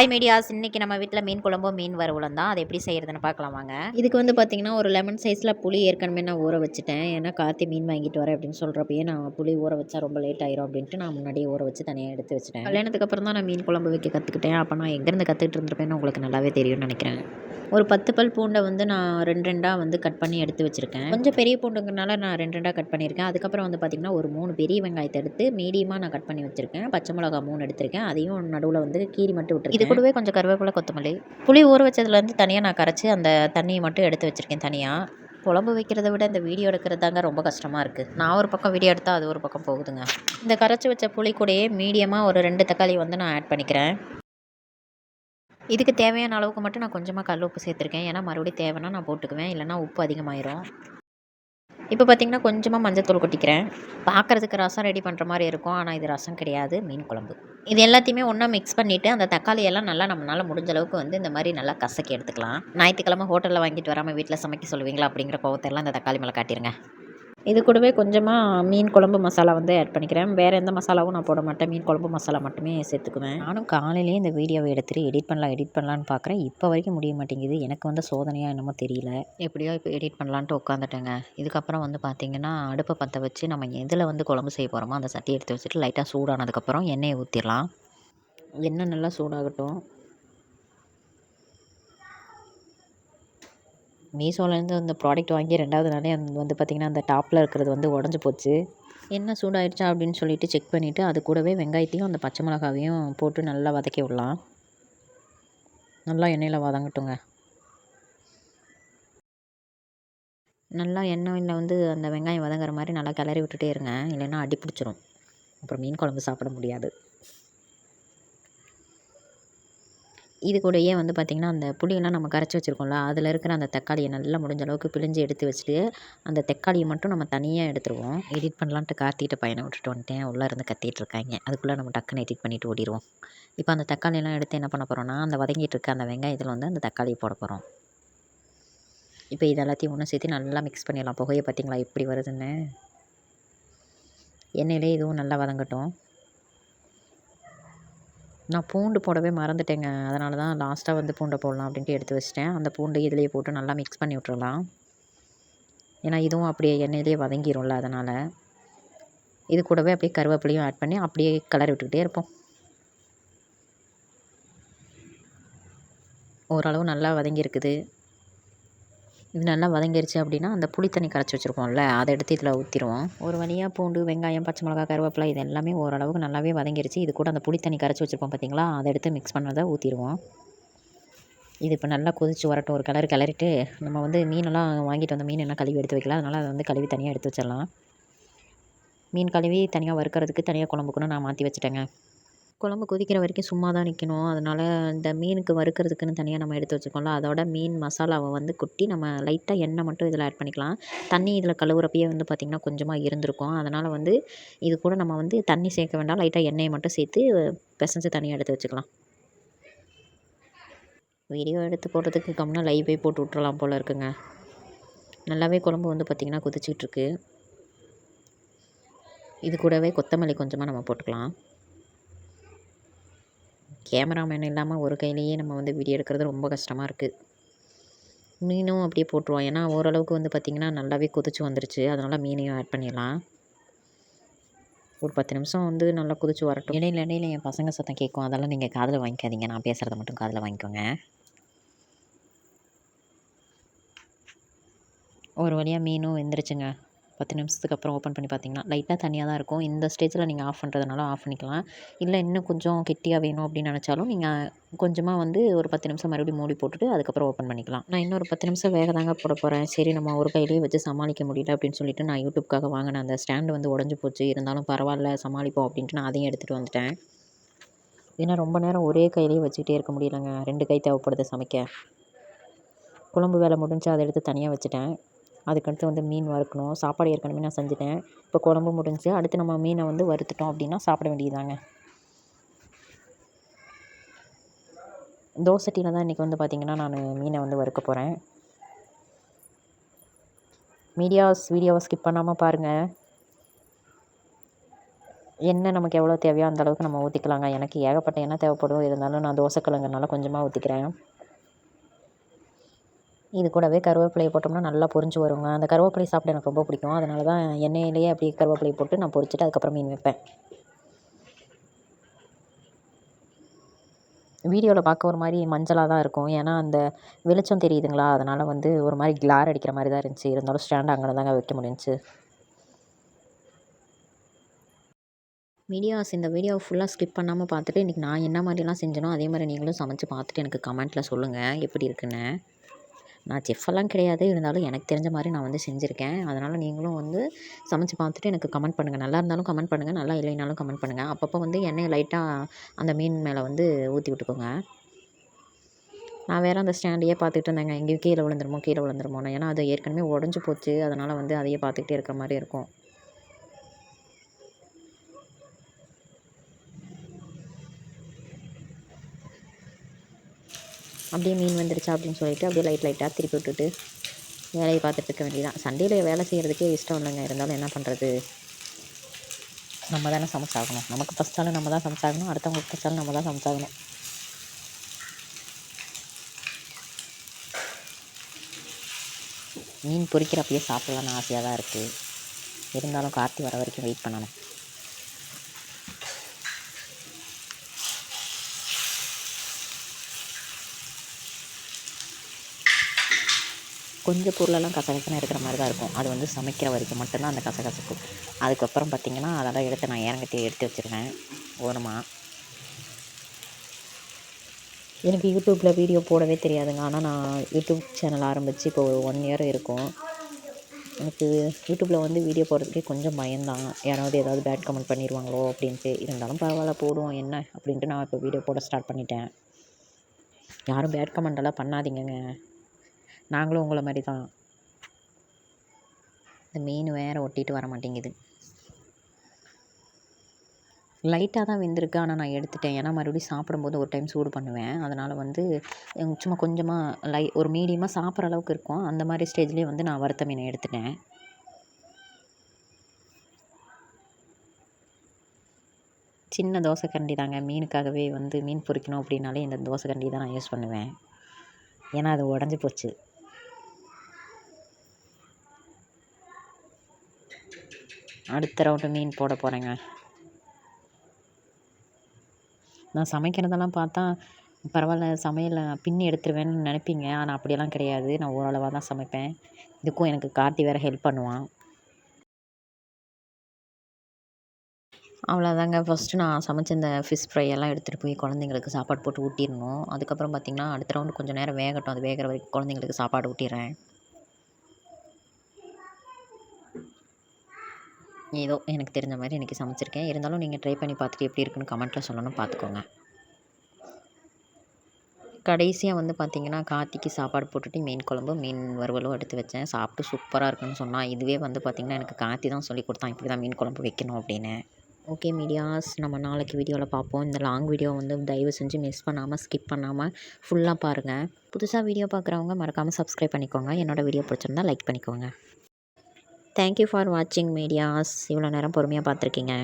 Hi medias, இன்றைக்கி நம்ம வீட்டில் மீன் குழம்பும் மீன் வறுவலும் தான். அது எப்படி செய்கிறதுன்னு பார்க்கலாம் வாங்க. இதுக்கு வந்து பார்த்திங்கன்னா ஒரு லெமன் சைஸில் புளி ஏற்கனவே நான் ஊற வச்சுட்டேன். ஏன்னா கார்த்தி மீன் வாங்கிட்டு வரேன் அப்படின்னு சொல்கிறப்பயே நான் புளி ஊற வச்சா ரொம்ப லேட் ஆயிரும் அப்படின்ட்டு நான் முன்னாடியே ஊற வச்சு தனியாக எடுத்து வச்சுட்டேன். கல்யாணத்துக்கு அப்புறம் தான் நான் மீன் குழம்பு வைக்க கற்றுக்கிட்டேன். அப்போ நான் எங்கேருந்து கற்றுக்கிட்டு இருந்திருப்பேன்னு உங்களுக்கு நல்லாவே தெரியும்னு நினைக்கிறேன். ஒரு 10 பல் பூண்டை வந்து நான் 2 வந்து கட் பண்ணி எடுத்து வச்சுருக்கேன். கொஞ்சம் பெரிய பூண்டுங்கிறனால நான் 2 கட் பண்ணியிருக்கேன். அதுக்கப்புறம் வந்து பார்த்திங்கன்னா ஒரு 3 பெரிய வெங்காயத்தை எடுத்து மீடியமாக நான் கட் பண்ணி வச்சுருக்கேன். பச்சை மிளகா 3 எடுத்திருக்கேன். அதையும் நடுவில் வந்து கீரி மட்டும் விட்டுருக்கேன். இது கூடவே கொஞ்சம் கருவேப்பிலை, கொத்தமல்லி, புளி ஊற வச்சதுலேருந்து தனியாக நான் கரைச்சி அந்த தண்ணியை மட்டும் எடுத்து வச்சுருக்கேன் தனியாக. குழம்பு வைக்கிறத விட இந்த வீடியோ எடுக்கிறது தாங்க ரொம்ப கஷ்டமாக இருக்குது. நான் ஒரு பக்கம் வீடியோ எடுத்தால் அது ஒரு பக்கம் போகுதுங்க. இந்த கரைச்சி வச்ச புளி கூடயே மீடியமாக ஒரு 2 தக்காளி வந்து நான் ஆட் பண்ணிக்கிறேன். இதுக்கு தேவையான அளவுக்கு மட்டும் நான் கொஞ்சமாக கல் உப்பு சேர்த்துருக்கேன். ஏன்னா மறுபடியும் தேவைன்னா நான் போட்டுக்குவேன், இல்லைனா உப்பு அதிகமாயிரும். இப்போ பார்த்திங்கன்னா கொஞ்சமாக மஞ்சத்தூள் கொட்டிக்கிறேன். பார்க்குறதுக்கு ரசம் ரெடி பண்ணுற மாதிரி இருக்கும், ஆனால் இது ரசம் கிடையாது, மீன் குழம்பு. இது எல்லாத்தையுமே ஒன்றா மிக்ஸ் பண்ணிவிட்டு அந்த தக்காளியெல்லாம் நல்லா நம்மளால் முடிஞ்ச அளவுக்கு வந்து இந்த மாதிரி நல்லா கசக்கி எடுத்துக்கலாம். ஞாயிற்றுக்கிழமை ஹோட்டலில் வாங்கிட்டு வராமல் வீட்டில் சமைக்க சொல்லுவீங்களா அப்படிங்கிற கோவத்தெல்லாம் இந்த தக்காளி மேலே காட்டிடுங்க. இது கூடவே கொஞ்சமாக மீன் குழம்பு மசாலா வந்து ஆட் பண்ணிக்கிறேன். வேறு எந்த மசாலாவும் நான் போட மாட்டேன். மீன் குழம்பு மசாலா மட்டுமே சேர்த்துக்குவேன். நானும் காலையிலேயே இந்த வீடியோவை எடுத்துகிட்டு எடிட் பண்ணலான்னு பார்க்குறேன். இப்போ வரைக்கும் முடிய மாட்டேங்குது. எனக்கு வந்து சோதனையாக என்னமோ தெரியல. எப்படியோ இப்போ எடிட் பண்ணலான்ட்டு உட்காந்துட்டேங்க. இதுக்கப்புறம் வந்து பார்த்திங்கன்னா அடுப்பை பற்ற வச்சு நம்ம எதில் வந்து குழம்பு செய்ய போகிறோமோ அந்த சட்டி எடுத்து வச்சுட்டு லைட்டாக சூடானதுக்கப்புறம் எண்ணெயை ஊற்றிடலாம். எண்ணெய் நல்லா சூடாகட்டும். மீஷோலேருந்து அந்த ப்ராடக்ட் வாங்கி 2வது நாளே வந்து பார்த்திங்கன்னா அந்த டாப்பில் இருக்கிறது வந்து உடஞ்சி போச்சு. எண்ணெய் சூடாயிடுச்சா அப்படின்னு சொல்லிட்டு செக் பண்ணிவிட்டு அது கூடவே வெங்காயத்தையும் அந்த பச்சை மிளகாவையும் போட்டு நல்லா வதக்கி விடலாம். நல்லா எண்ணெயில் வதங்கட்டுங்க. நல்லா எண்ணெயில் வந்து அந்த வெங்காயம் வதங்குற மாதிரி நல்லா கிளறி விட்டுட்டே இருங்க, இல்லைன்னா அடி பிடிச்சிரும். அப்புறம் மீன் குழம்பு சாப்பிட முடியாது. இது கூடயே வந்து பார்த்திங்கன்னா அந்த புளியெல்லாம் நம்ம கரைச்சி வச்சுருக்கோம்ல, அதில் இருக்கிற அந்த தக்காளியை நல்லா முடிஞ்ச அளவுக்கு பிழிஞ்சு எடுத்து வச்சுட்டு அந்த தக்காளியை மட்டும் நம்ம தனியாக எடுத்துருவோம். எடிட் பண்ணலான்ட்டு கார்த்திகிட்ட பையனை விட்டுட்டு வந்துட்டேன். உள்ளே இருந்து கத்திட்டு இருக்காங்க. அதுக்குள்ளே நம்ம டக்குன்னு எடிட் பண்ணிவிட்டு ஓடிடுவோம். இப்போ அந்த தக்காளியெல்லாம் எடுத்து என்ன பண்ண போகிறோம்னா அந்த வதங்கிட்டு இருக்க அந்த வெங்காயத்தில் வந்து அந்த தக்காளியை போட போகிறோம். இப்போ இது எல்லாத்தையும் ஒன்று சேர்த்து நல்லா மிக்ஸ் பண்ணிடலாம். புகையை பார்த்திங்களா எப்படி வருதுன்னு. எண்ணெயிலே இதுவும் நல்லா வதங்கட்டும். நான் பூண்டு போடவே மறந்துட்டேங்க. அதனால தான் லாஸ்ட்டாக வந்து பூண்டை போடலாம் அப்படின்ட்டு எடுத்து வச்சிட்டேன். அந்த பூண்டு இதிலேயே போட்டு நல்லா மிக்ஸ் பண்ணி விட்டுறலாம். ஏன்னா இதுவும் அப்படியே எண்ணெயிலே வதங்கிரும்ல, அதனால். இது கூடவே அப்படியே கருவேப்பிலையும் ஆட் பண்ணி அப்படியே கிளறி விட்டுக்கிட்டே இருப்போம். ஓரளவு நல்லா வதங்கியிருக்குது. இது நல்லா வதங்கிருச்சு அப்படின்னா அந்த புளி தண்ணி கரைச்சி வச்சுருக்கோம்ல, அதை எடுத்து இதில் ஊற்றிடுவோம். ஒரு வழியாக பூண்டு, வெங்காயம், பச்சை மிளகா, கருவேப்பிலை இது எல்லாமே ஓரளவுக்கு நல்லாவே வதங்கிருச்சு. இது கூட அந்த புளி தண்ணி கரைச்சி வச்சுருப்போம் பார்த்திங்களா, அதை எடுத்து மிக்ஸ் பண்ணதை ஊற்றிடுவோம். இது இப்போ நல்லா கொதித்து வரட்டும். ஒரு கிளறிட்டு நம்ம வந்து மீனெல்லாம் வாங்கிட்டு வந்த மீன் என்ன கழுவி எடுத்து வைக்கலாம். அதனால் அதை வந்து கழுவி தனியாக எடுத்து வச்சிடலாம். மீன் கழுவி தனியாக வறுக்கிறதுக்கு தனியாக குழம்புக்குன்னு நான் மாற்றி வச்சுட்டேங்க. குழம்பு கொதிக்கிற வரைக்கும் சும்மா தான் நிற்கணும். அதனால் இந்த மீனுக்கு வறுக்கிறதுக்குன்னு தனியாக நம்ம எடுத்து வச்சுருக்கோம்ல, அதோட மீன் மசாலாவை வந்து கொட்டி நம்ம லைட்டாக எண்ணெய் மட்டும் இதில் ஆட் பண்ணிக்கலாம். தண்ணி இதில் கழுவுறப்பயே வந்து பார்த்திங்கன்னா கொஞ்சமாக இருந்திருக்கும். அதனால் வந்து இது கூட நம்ம வந்து தண்ணி சேர்க்க வேண்டாம். லைட்டாக எண்ணெயை மட்டும் சேர்த்து பிசைஞ்சு தனியாக எடுத்து வச்சுக்கலாம். வீடியோ எடுத்து போடுறதுக்கு கம்முனா லைவே போட்டு விட்றலாம் போல் இருக்குங்க. நல்லாவே குழம்பு வந்து பார்த்திங்கன்னா கொதிச்சிட்ருக்கு. இது கூடவே கொத்தமல்லி கொஞ்சமாக நம்ம போட்டுக்கலாம். கேமராமேன் இல்லாமல் ஒரு கையிலேயே நம்ம வந்து வீடியோ எடுக்கிறது ரொம்ப கஷ்டமாக இருக்குது. மீனும் அப்படியே போட்டுருவோம். ஏன்னா ஓரளவுக்கு வந்து பார்த்திங்கன்னா நல்லாவே கொதிச்சு வந்துருச்சு. அதனால் மீனையும் ஆட் பண்ணிடலாம். ஒரு 10 நிமிஷம் வந்து நல்லா கொதிச்சு வரட்டும். இடையில என் பசங்க சத்தம் கேட்கும். அதெல்லாம் நீங்கள் காதில் வாங்கிக்காதீங்க. நான் பேசுகிறத மட்டும் காதில் வாங்கிக்கோங்க. ஒரு வழியாக மீனும் வெந்துருச்சுங்க. 10 நிமிஷத்துக்கு அப்புறம் ஓப்பன் பண்ணி பார்த்திங்கன்னா லைட்டாக தண்ணியாக தான் இருக்கும். இந்த ஸ்டேஜில் நீங்கள் ஆஃப் பண்ணுறதுனால ஆஃப் பண்ணிக்கலாம். இல்லை இன்னும் கொஞ்சம் கெட்டியாக வேணும் அப்படின்னு நினச்சாலும் நீங்கள் கொஞ்சமாக வந்து ஒரு 10 நிமிஷம் மறுபடியும் மூடி போட்டுட்டு அதுக்கப்புறம் ஓப்பன் பண்ணிக்கலாம். நான் இன்னொரு 10 நிமிஷம் வேக தாங்க போட போகிறேன். சரி நம்ம ஒரு கையிலேயே வச்சு சமாளிக்க முடியல அப்படின்னு சொல்லிட்டு நான் யூடியூப்காக வாங்கினேன். அந்த ஸ்டாண்டு வந்து உடஞ்சி போச்சு. இருந்தாலும் பரவாயில்ல சமாளிப்போம் அப்படின்ட்டு நான் அதையும் எடுத்துகிட்டு வந்துட்டேன். ஏன்னா ரொம்ப நேரம் ஒரே கையிலேயே வச்சுக்கிட்டே இருக்க முடியலங்க. 2 கை தேவைப்படுது சமைக்க. குழம்பு வேலை முடிஞ்சு அதை எடுத்து தனியாக வச்சுட்டேன். அதுக்கடுத்து வந்து மீன் வறுக்கணும். சாப்பாடு ஏற்கனவே நான் செஞ்சுட்டேன். இப்போ குழம்பு முடிஞ்சு அடுத்து நம்ம மீனை வந்து வறுத்துட்டோம் அப்படின்னா சாப்பிட வேண்டியதாங்க. தோசைட்டியில் தான் இன்றைக்கி வந்து பார்த்திங்கன்னா நான் மீனை வந்து வறுக்க போகிறேன். வீடியோவை ஸ்கிப் பண்ணாமல் பாருங்கள். எண்ணெய் நமக்கு எவ்வளோ தேவையோ அந்த அளவுக்கு நம்ம ஊற்றிக்கலாங்க. எனக்கு ஏகப்பட்ட எண்ணெய் தேவைப்படும், இருந்தாலும் நான் தோசைக்கல்லுங்கிறனால கொஞ்சமாக ஊற்றிக்கிறேன். இது கூடவே கருவேப்பிலையை போட்டோம்னா நல்லா பொரிஞ்சு வருங்க. அந்த கருவேப்பிலையை சாப்பிட எனக்கு ரொம்ப பிடிக்கும். அதனால தான் எண்ணெயிலேயே அப்படியே கருவேப்பிலையை போட்டு நான் பொரிச்சுட்டு அதுக்கப்புறம் மீன் வைப்பேன். வீடியோவில் பார்க்க ஒரு மாதிரி மஞ்சளாக தான் இருக்கும். ஏன்னா அந்த வெளிச்சம் தெரியுதுங்களா, அதனால் வந்து ஒரு மாதிரி கிளார் அடிக்கிற மாதிரி தான் இருந்துச்சு. இருந்தாலும் ஸ்டாண்ட் அங்கே தாங்க வைக்க முடிஞ்சுச்சு. இந்த வீடியோவை ஃபுல்லாக ஸ்கிப் பண்ணாமல் பார்த்துட்டு இன்றைக்கி நான் என்ன மாதிரிலாம் செஞ்சேனோ அதே மாதிரி நீங்களும் சமைச்சு பார்த்துட்டு எனக்கு கமெண்ட்டில் சொல்லுங்கள் எப்படி இருக்குன்னு. நான் செஃப்பெல்லாம் கிடையாது, இருந்தாலும் எனக்கு தெரிஞ்ச மாதிரி நான் வந்து செஞ்சுருக்கேன். அதனால் நீங்களும் வந்து சமைச்சு பார்த்துட்டு எனக்கு கமெண்ட் பண்ணுங்கள். நல்லா இருந்தாலும் கமெண்ட் பண்ணுங்கள், நல்லா இல்லைனாலும் கமெண்ட் பண்ணுங்கள். அப்பப்போ வந்து எண்ணெயை லைட்டாக அந்த மீன் மேலே வந்து ஊற்றி விட்டுக்கோங்க. நான் வேறு அந்த ஸ்டாண்டையே பார்த்துட்டு இருந்தேங்க, எங்கேயும் கீழே விழுந்துருமோன்னு. ஏன்னா அது ஏற்கனவே உடஞ்சி போச்சு, அதனால் வந்து அதையே பார்த்துக்கிட்டே இருக்கிற மாதிரி இருக்கும். அப்படியே மீன் வந்துருச்சா அப்படின்னு சொல்லிட்டு அப்படியே லைட்டாக திருப்பி விட்டுட்டு வேலையை பார்த்துட்டு இருக்க வேண்டியதான். சண்டேயில் வேலை செய்கிறதுக்கே இஷ்டம் இல்லைங்க, இருந்தாலும் என்ன பண்ணுறது, நம்ம தானே சமைச்சாகணும். நமக்கு ஃபஸ்ட்டாலும் நம்ம தான் சமைச்சாகணும், அடுத்தவங்களுக்கு ஃபஸ்ட்டாலும் நம்ம தான் சமைச்சாகணும். மீன் பொரிக்கிறப்பயே சாப்பிட்லான்னு ஆசையாக தான் இருக்குது, இருந்தாலும் கார்த்தி வர வரைக்கும் வெயிட் பண்ணணும். கொஞ்சம் பொருளெல்லாம் கசகசன்னு இருக்கிற மாதிரி தான் இருக்கும். அது வந்து சமைக்கிற வரைக்கும் மட்டும்தான் அந்த கசகசப்பு. அதுக்கப்புறம் பார்த்திங்கன்னா அதெல்லாம் எடுத்து நான் எடுத்து வச்சுருவேன் ஓரமாக. எனக்கு யூடியூப்பில் வீடியோ போடவே தெரியாதுங்க. ஆனால் நான் யூடியூப் சேனல் ஆரம்பித்து இப்போ ஒரு 1 இயர் இருக்கும். எனக்கு யூடியூப்பில் வந்து வீடியோ போடுறதுக்கே கொஞ்சம் பயம்தான், யாராவது ஏதாவது பேட் கமெண்ட் பண்ணிடுவாங்களோ அப்படின்ட்டு. இருந்தாலும் பரவாயில்ல, போடுவோம் என்ன அப்படின்ட்டு நான் இப்போ வீடியோ போட ஸ்டார்ட் பண்ணிட்டேன். யாரும் பேட் கமெண்டெல்லாம் பண்ணாதீங்கங்க, நாங்களும் உங்களை மாதிரி தான். இந்த மீன் வேறு ஒட்டிட்டு வர மாட்டேங்குது. லைட்டாக தான் வெந்திருக்கு, ஆனால் நான் எடுத்துட்டேன். ஏன்னா மறுபடியும் சாப்பிடும்போது ஒரு டைம் சூடு பண்ணுவேன். அதனால் வந்து சும்மா கொஞ்சமாக ஒரு மீடியமாக சாப்பிட்ற அளவுக்கு இருக்கும், அந்த மாதிரி ஸ்டேஜ்லேயே வந்து நான் வறுத்த மீனை எடுத்துட்டேன். சின்ன தோசை கரண்டி தாங்க, மீனுக்காகவே வந்து மீன் பொரிக்கணும் அப்படின்னாலே இந்த தோசை கரண்டி தான் நான் யூஸ் பண்ணுவேன். ஏன்னா அது உடஞ்சி போச்சு. அடுத்த ரவுண்டு மீன் போட போகிறேங்க. நான் சமைக்கிறதெல்லாம் பார்த்தா பரவாயில்ல, சமையலில் பின்னி எடுத்துருவேன்னு நினைப்பீங்க, ஆனால் அப்படியெல்லாம் கிடையாது. நான் ஓரளவாக தான் சமைப்பேன். இதுக்கும் எனக்கு கார்த்தி வேறு ஹெல்ப் பண்ணுவான். அவ்வளோதாங்க, ஃபஸ்ட்டு நான் சமைச்ச இந்த ஃபிஷ் ஃப்ரை எல்லாம் எடுத்துகிட்டு போய் குழந்தைங்களுக்கு சாப்பாடு போட்டு ஊட்டிடணும். அதுக்கப்புறம் பார்த்திங்கன்னா அடுத்த ரவுண்டு கொஞ்சம் நேரம் வேகட்டும், அது வேகிற வரைக்கும் குழந்தைங்களுக்கு சாப்பாடு ஊட்டிடுறேன். ஏதோ எனக்கு தெரிஞ்ச மாதிரி இன்றைக்கி சமைச்சிருக்கேன். இருந்தாலும் நீங்கள் ட்ரை பண்ணி பார்த்துட்டு எப்படி இருக்குன்னு கமெண்ட்டில் சொல்லணும், பார்த்துக்கோங்க. கடைசியாக வந்து பார்த்திங்கன்னா கார்த்திக்கு சாப்பாடு போட்டுட்டு மீன் குழம்பும் மீன் வறுவலும் எடுத்து வச்சேன். சாப்பிட்டு சூப்பராக இருக்குன்னு சொன்னான். இதுவே வந்து பார்த்திங்கன்னா எனக்கு கார்த்தி தான் சொல்லி கொடுத்தான், இப்படி தான் மீன் குழம்பு வைக்கணும் அப்படின்னு. ஓகே மீடியாஸ், நம்ம நாளைக்கு வீடியோவில் பார்ப்போம். இந்த லாங் வீடியோ வந்து தயவு செஞ்சு மிஸ் பண்ணாமல் ஸ்கிப் பண்ணாமல் ஃபுல்லாக பாருங்கள். புதுசாக வீடியோ பார்க்குறவங்க மறக்காமல் சப்ஸ்கிரைப் பண்ணிக்கோங்க. என்னோடய வீடியோ பிடிச்சிருந்தா லைக் பண்ணிக்கோங்க. தேங்க்யூ ஃபார் வாட்சிங் மீடியாஸ். இவ்வளோ நேரம் பொறுமையாக பார்த்துருக்கீங்க.